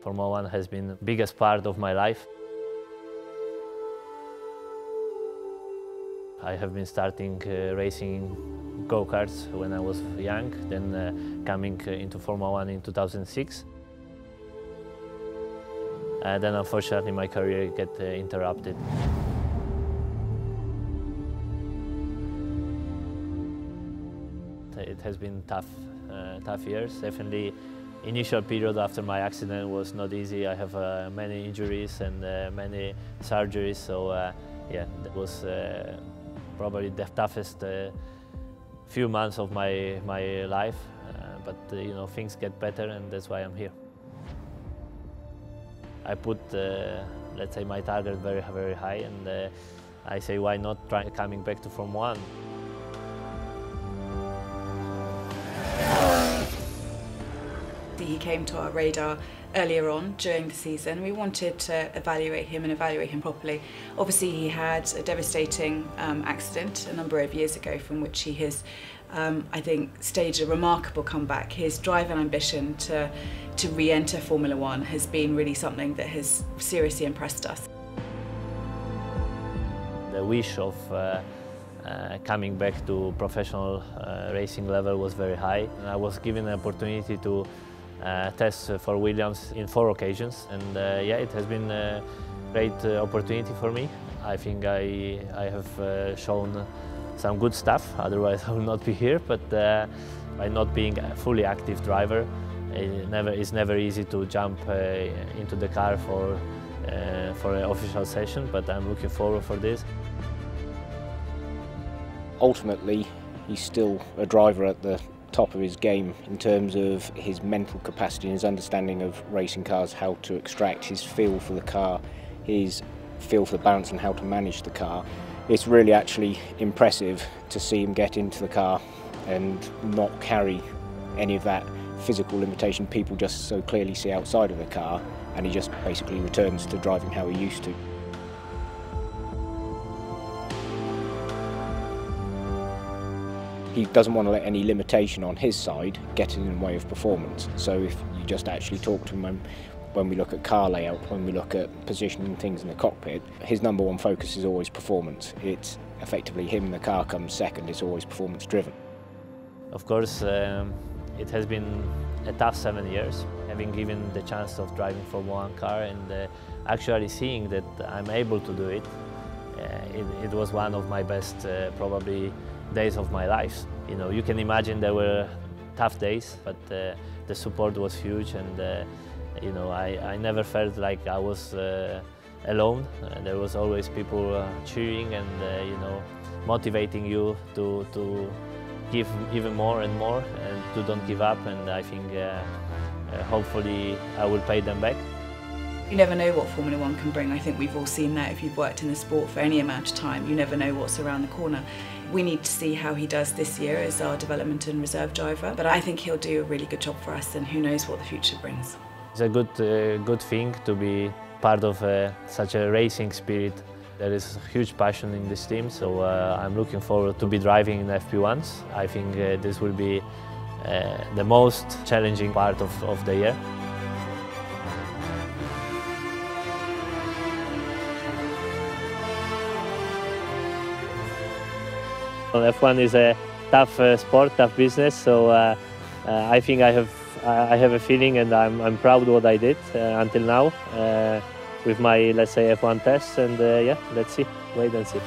Formula One has been the biggest part of my life. I have been starting racing go-karts when I was young, then coming into Formula One in 2006. Then unfortunately my career got interrupted. It has been tough years. Definitely, initial period after my accident was not easy. I have many injuries and many surgeries, so yeah, that was probably the toughest few months of my life. But you know, things get better, and that's why I'm here. I put, let's say, my target very, very high, and I say, why not try coming back to Formula One? He came to our radar earlier on during the season. We wanted to evaluate him properly. Obviously, he had a devastating accident a number of years ago from which he has, I think, staged a remarkable comeback. His drive and ambition to re-enter Formula One has been really something that has seriously impressed us. The wish of coming back to professional racing level was very high. And I was given the opportunity to test for Williams in 4 occasions, and yeah, it has been a great opportunity for me. I think I have shown some good stuff, otherwise I will not be here, but by not being a fully active driver, it's never easy to jump into the car for an official session, but I'm looking forward for this. Ultimately, he's still a driver at the top of his game in terms of his mental capacity and his understanding of racing cars, how to extract his feel for the car, his feel for the balance and how to manage the car. It's really actually impressive to see him get into the car and not carry any of that physical limitation people just so clearly see outside of the car, and he just basically returns to driving how he used to. He doesn't want to let any limitation on his side get in the way of performance. So if you just actually talk to him when we look at car layout, when we look at positioning things in the cockpit, his #1 focus is always performance. It's effectively him, the car comes second, it's always performance driven. Of course, it has been a tough 7 years, having given the chance of driving Formula One car and actually seeing that I'm able to do it. It was one of my best, probably, days of my life. You know, you can imagine there were tough days, but the support was huge, and you know, I never felt like I was alone. There was always people cheering and you know, motivating you to give even more and more, and to don't give up. And I think hopefully I will pay them back. You never know what Formula One can bring. I think we've all seen that if you've worked in the sport for any amount of time. You never know what's around the corner. We need to see how he does this year as our development and reserve driver, but I think he'll do a really good job for us, and who knows what the future brings. It's a good thing to be part of such a racing spirit. There is huge passion in this team, so I'm looking forward to be driving in FP1s. I think this will be the most challenging part of the year. F1 is a tough sport, tough business, so I think I have a feeling, and I'm proud of what I did until now with my, let's say, F1 tests, and yeah, let's see, wait and see.